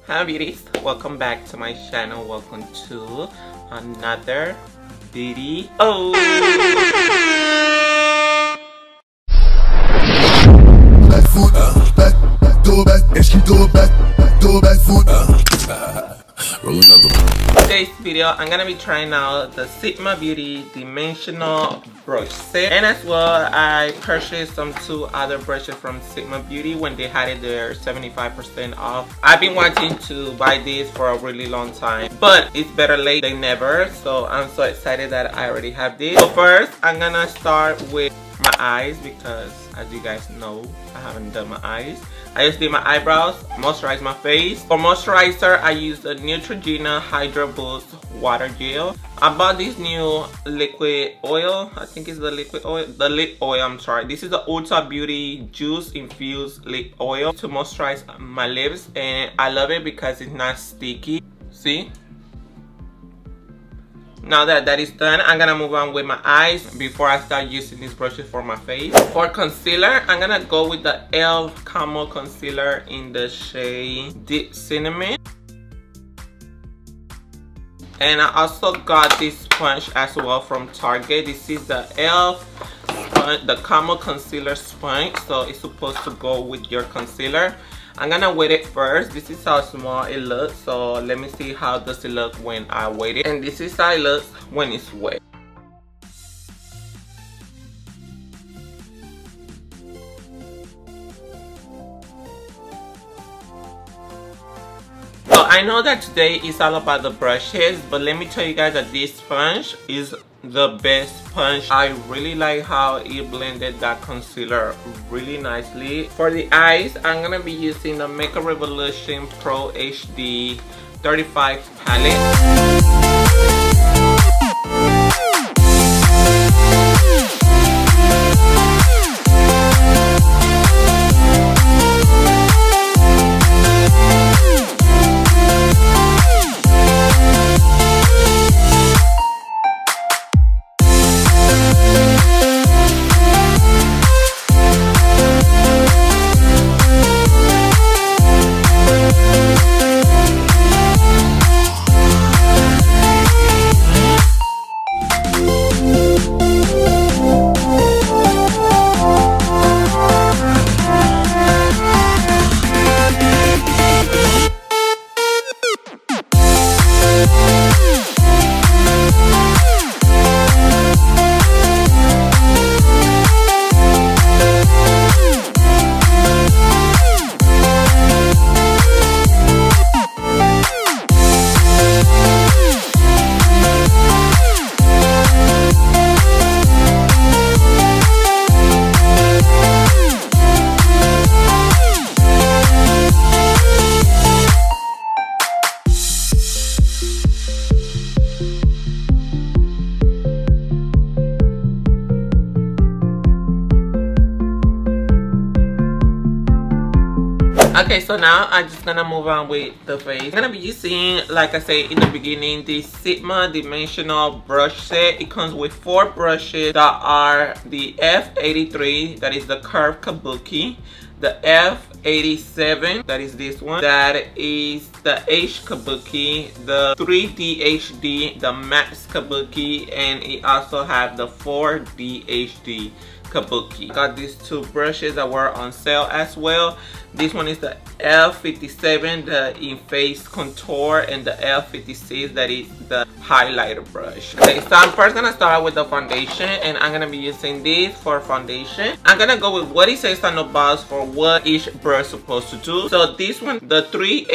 Hi beauties, welcome back to my channel. Welcome to another video. Back foot, back, est-ce qu'il do back foot, roll another one. Today's video, I'm gonna be trying out the Sigma Beauty dimensional brush set, and as well I purchased some two other brushes from Sigma Beauty when they had it their 75% off. I've been wanting to buy this for a really long time, but it's better late than never, so I'm so excited that I already have this. So first I'm gonna start with my eyes, because as you guys know I haven't done my eyes. I just did my eyebrows, moisturize my face. For moisturizer I used the Neutrogena Hydra Boost water gel. I bought this new liquid oil. I think it's the liquid oil, the lip oil, I'm sorry. This is the Ulta Beauty juice infused lip oil to moisturize my lips, and I love it because it's not sticky. See? Now that that is done, I'm gonna move on with my eyes before I start using these brushes for my face. For concealer, I'm gonna go with the e.l.f. Camo Concealer in the shade Deep Cinnamon. And I also got this sponge as well from Target. This is the e.l.f. sponge, the Camo Concealer sponge. So it's supposed to go with your concealer. I'm gonna wet it first. This is how small it looks, so let me see how does it look when I wet it. And this is how it looks when it's wet. So I know that today is all about the brushes, but let me tell you guys that this sponge is the best sponge. I really like how it blended that concealer really nicely. For the eyes, I'm gonna be using the Makeup Revolution Pro HD 35 palette. Okay, so now I'm just gonna move on with the face. I'm gonna be using, like I said in the beginning, the Sigma dimensional brush set. It comes with 4 brushes that are the F83, that is the curved kabuki, the F87, that is this one, that is the H kabuki, the 3D HD, the max kabuki, and it also have the 4D HD kabuki. I got these 2 brushes that were on sale as well. This one is the F57, the in face contour, and the F56, that is the highlighter brush. Okay, so I'm first gonna start with the foundation, and I'm gonna be using this for foundation. I'm gonna go with what it says on the box for what each brush is supposed to do. So this one, the 3D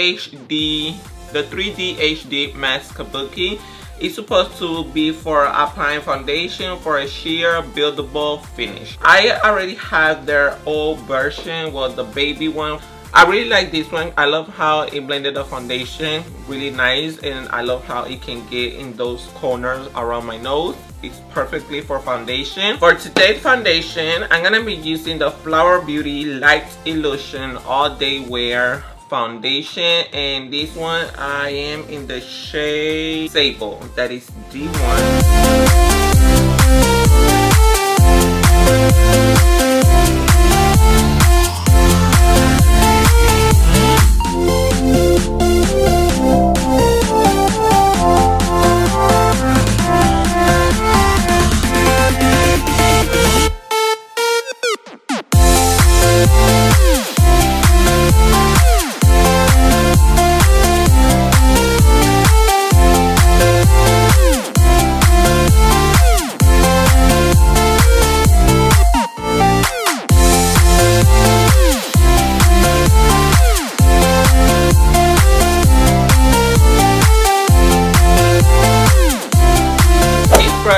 HD Max Kabuki, it's supposed to be for applying foundation for a sheer buildable finish. I already have their old version, well, the baby one. I really like this one. I love how it blended the foundation really nice, and I love how it can get in those corners around my nose. It's perfectly for foundation. For today's foundation, I'm gonna be using the Flower Beauty Light Illusion All Day Wear foundation, and this one I am in the shade Sable, that is D1.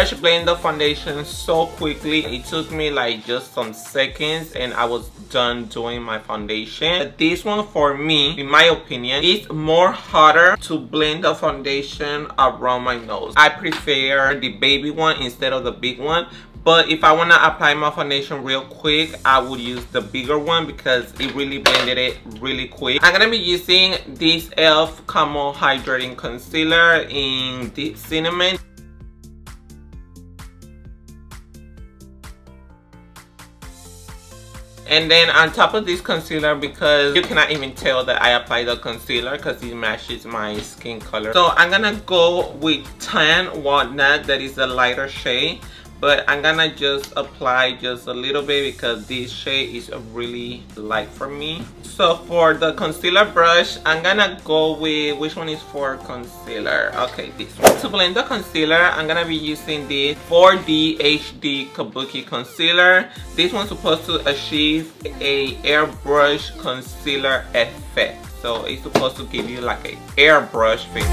brush blend the foundation so quickly. It took me like just some seconds and I was done doing my foundation. But this one, for me, in my opinion, is more harder to blend the foundation around my nose. I prefer the baby one instead of the big one. But if I want to apply my foundation real quick, I would use the bigger one because it really blended it really quick. I'm going to be using this e.l.f. Camo Hydrating Concealer in Deep Cinnamon. And then on top of this concealer, because you cannot even tell that I applied the concealer because it matches my skin color. So I'm going to go with Tan Walnut, that is a lighter shade. But I'm gonna just apply just a little bit because this shade is really light for me. So for the concealer brush, I'm gonna go with, which one is for concealer? Okay, this one. To blend the concealer, I'm gonna be using this 4D HD Kabuki concealer. This one's supposed to achieve a airbrush concealer effect. So it's supposed to give you like an airbrush finish.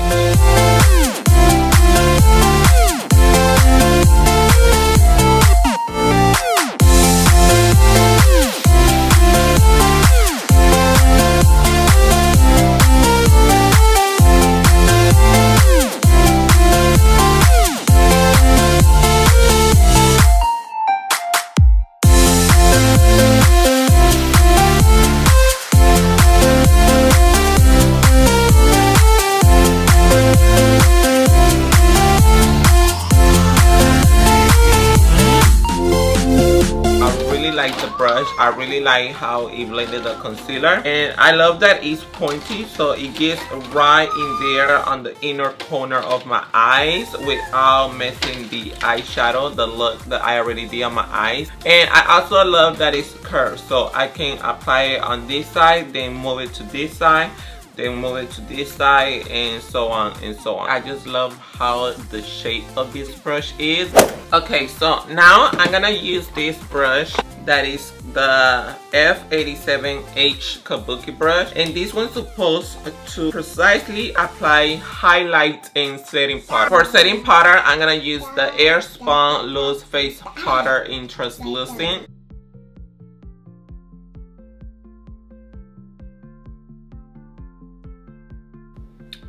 I really like how it blended the concealer, and I love that it's pointy, so it gets right in there on the inner corner of my eyes without messing the eyeshadow, the look that I already did on my eyes. And I also love that it's curved, so I can apply it on this side, then move it to this side, then move it to this side, and so on and so on. I just love how the shape of this brush is. Okay, so now I'm gonna use this brush that is the F87H Kabuki brush, and this one's supposed to precisely apply highlight and setting powder. For setting powder, I'm gonna use the Airspun Loose Face Powder in Translucent.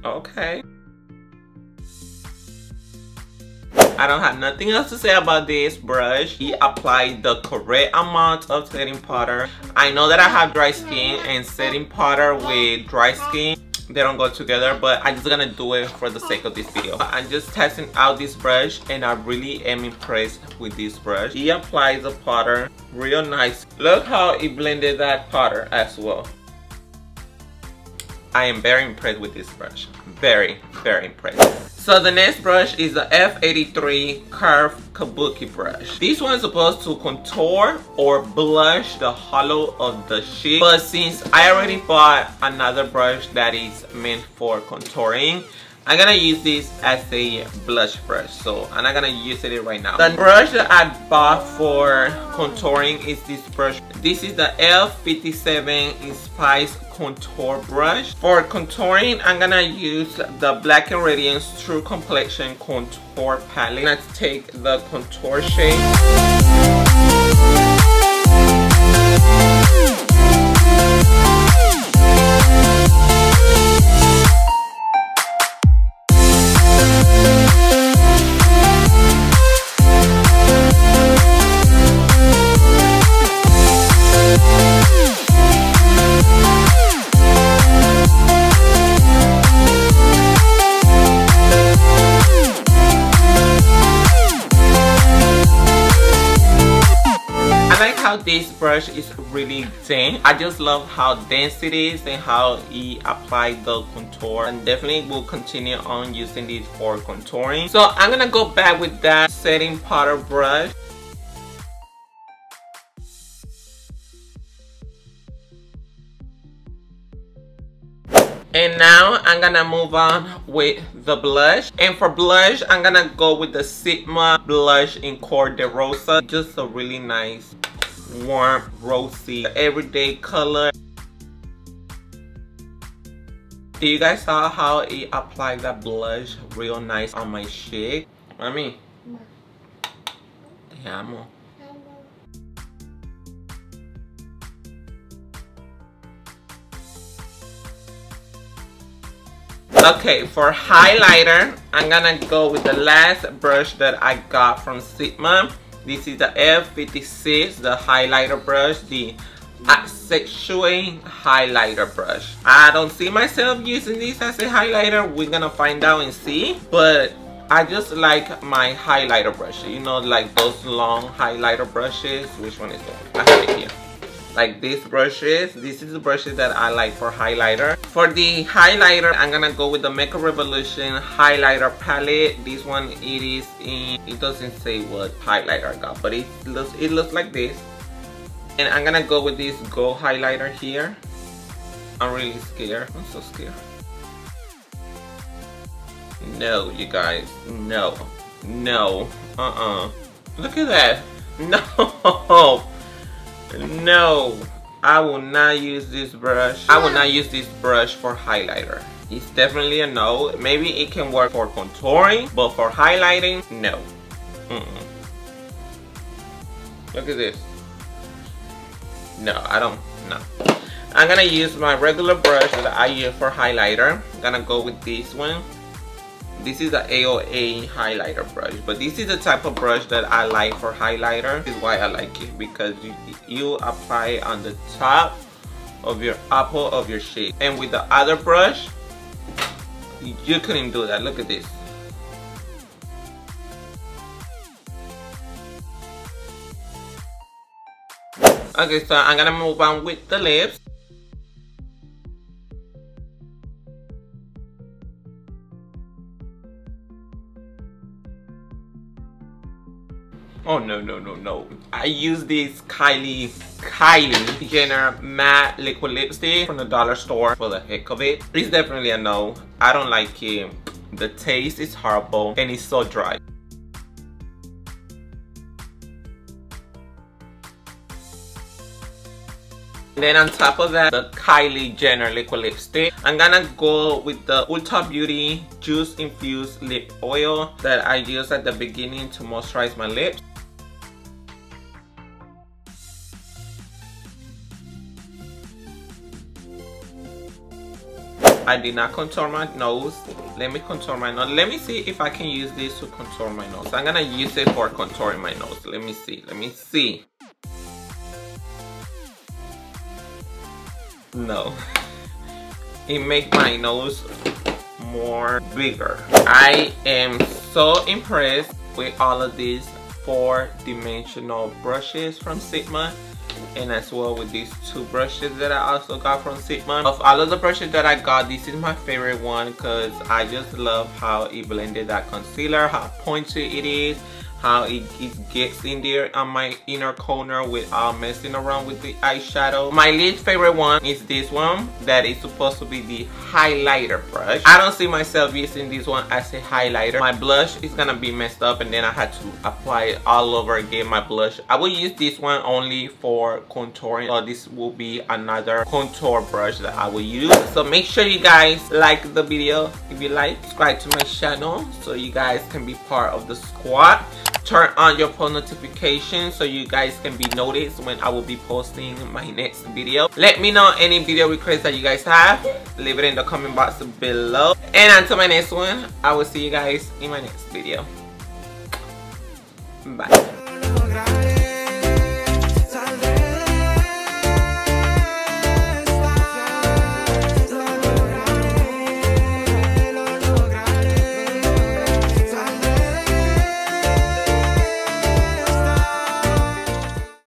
Okay. I don't have nothing else to say about this brush. He applied the correct amount of setting powder. I know that I have dry skin, and setting powder with dry skin, they don't go together, but I'm just gonna do it for the sake of this video. I'm just testing out this brush, and I really am impressed with this brush. He applies the powder real nice. Look how he blended that powder as well. I am very impressed with this brush. Very, very impressed. So the next brush is the F83 Curve Kabuki brush. This one is supposed to contour or blush the hollow of the cheek. But since I already bought another brush that is meant for contouring, I'm gonna use this as a blush brush. So I'm not gonna use it right now. The brush that I bought for contouring is this brush. This is the L57 Spice Contour Brush. For contouring, I'm gonna use the Black & Radiance True Complexion Contour Palette. Let's take the contour shade. This brush is really dense. I just love how dense it is and how he applied the contour, and definitely will continue on using this for contouring. So I'm gonna go back with that setting powder brush. And now I'm gonna move on with the blush. And for blush, I'm gonna go with the Sigma blush in Cor de Rosa. Just a really nice, warm, rosy, everyday color. Do you guys saw how he applied that blush real nice on my cheek? I mean, Te amo. Okay, for highlighter, I'm gonna go with the last brush that I got from Sigma. This is the F56, the highlighter brush, the accentuate highlighter brush. I don't see myself using this as a highlighter. We're gonna find out and see, but I just like my highlighter brush. You know, like those long highlighter brushes. Which one is that? I have it here. Like these brushes. This is the brushes that I like for highlighter. For the highlighter, I'm gonna go with the Makeup Revolution highlighter palette. This one, it doesn't say what highlighter I got, but it looks like this. And I'm gonna go with this gold highlighter here. I'm really scared. I'm so scared. No, you guys. No. Look at that. No. No. I will not use this brush. I will not use this brush for highlighter. It's definitely a no. Maybe it can work for contouring, but for highlighting, no. Look at this. No, I don't. No. I'm gonna use my regular brush that I use for highlighter. I'm gonna go with this one. This is the AOA highlighter brush, but this is the type of brush that I like for highlighter. This is why I like it, because you apply it on the top of your apple of your shade. And with the other brush, you couldn't do that. Look at this. Okay, so I'm gonna move on with the lips. Oh no. I use this Kylie Jenner matte liquid lipstick from the dollar store for the heck of it. It's definitely a no. I don't like it. The taste is horrible and it's so dry. And then on top of that, the Kylie Jenner liquid lipstick. I'm gonna go with the Ulta Beauty Juice Infused Lip Oil that I use at the beginning to moisturize my lips. I did not contour my nose. Let me contour my nose. Let me see if I can use this to contour my nose. I'm gonna use it for contouring my nose. Let me see. No. It makes my nose more bigger. I am so impressed with all of these 4-dimensional brushes from Sigma, and as well with these 2 brushes that I also got from Sigma. Of all of the brushes that I got, this is my favorite one because I just love how it blended that concealer, how pointy it is, how it gets in there on my inner corner without messing around with the eyeshadow. My least favorite one is this one that is supposed to be the highlighter brush. I don't see myself using this one as a highlighter. My blush is gonna be messed up and then I had to apply it all over again, my blush. I will use this one only for contouring, so this will be another contour brush that I will use. So make sure you guys like the video. If you like, subscribe to my channel so you guys can be part of the squad. Turn on your post notifications so you guys can be noticed when I will be posting my next video. Let me know any video requests that you guys have. Leave it in the comment box below. And until my next one, I will see you guys in my next video. Bye.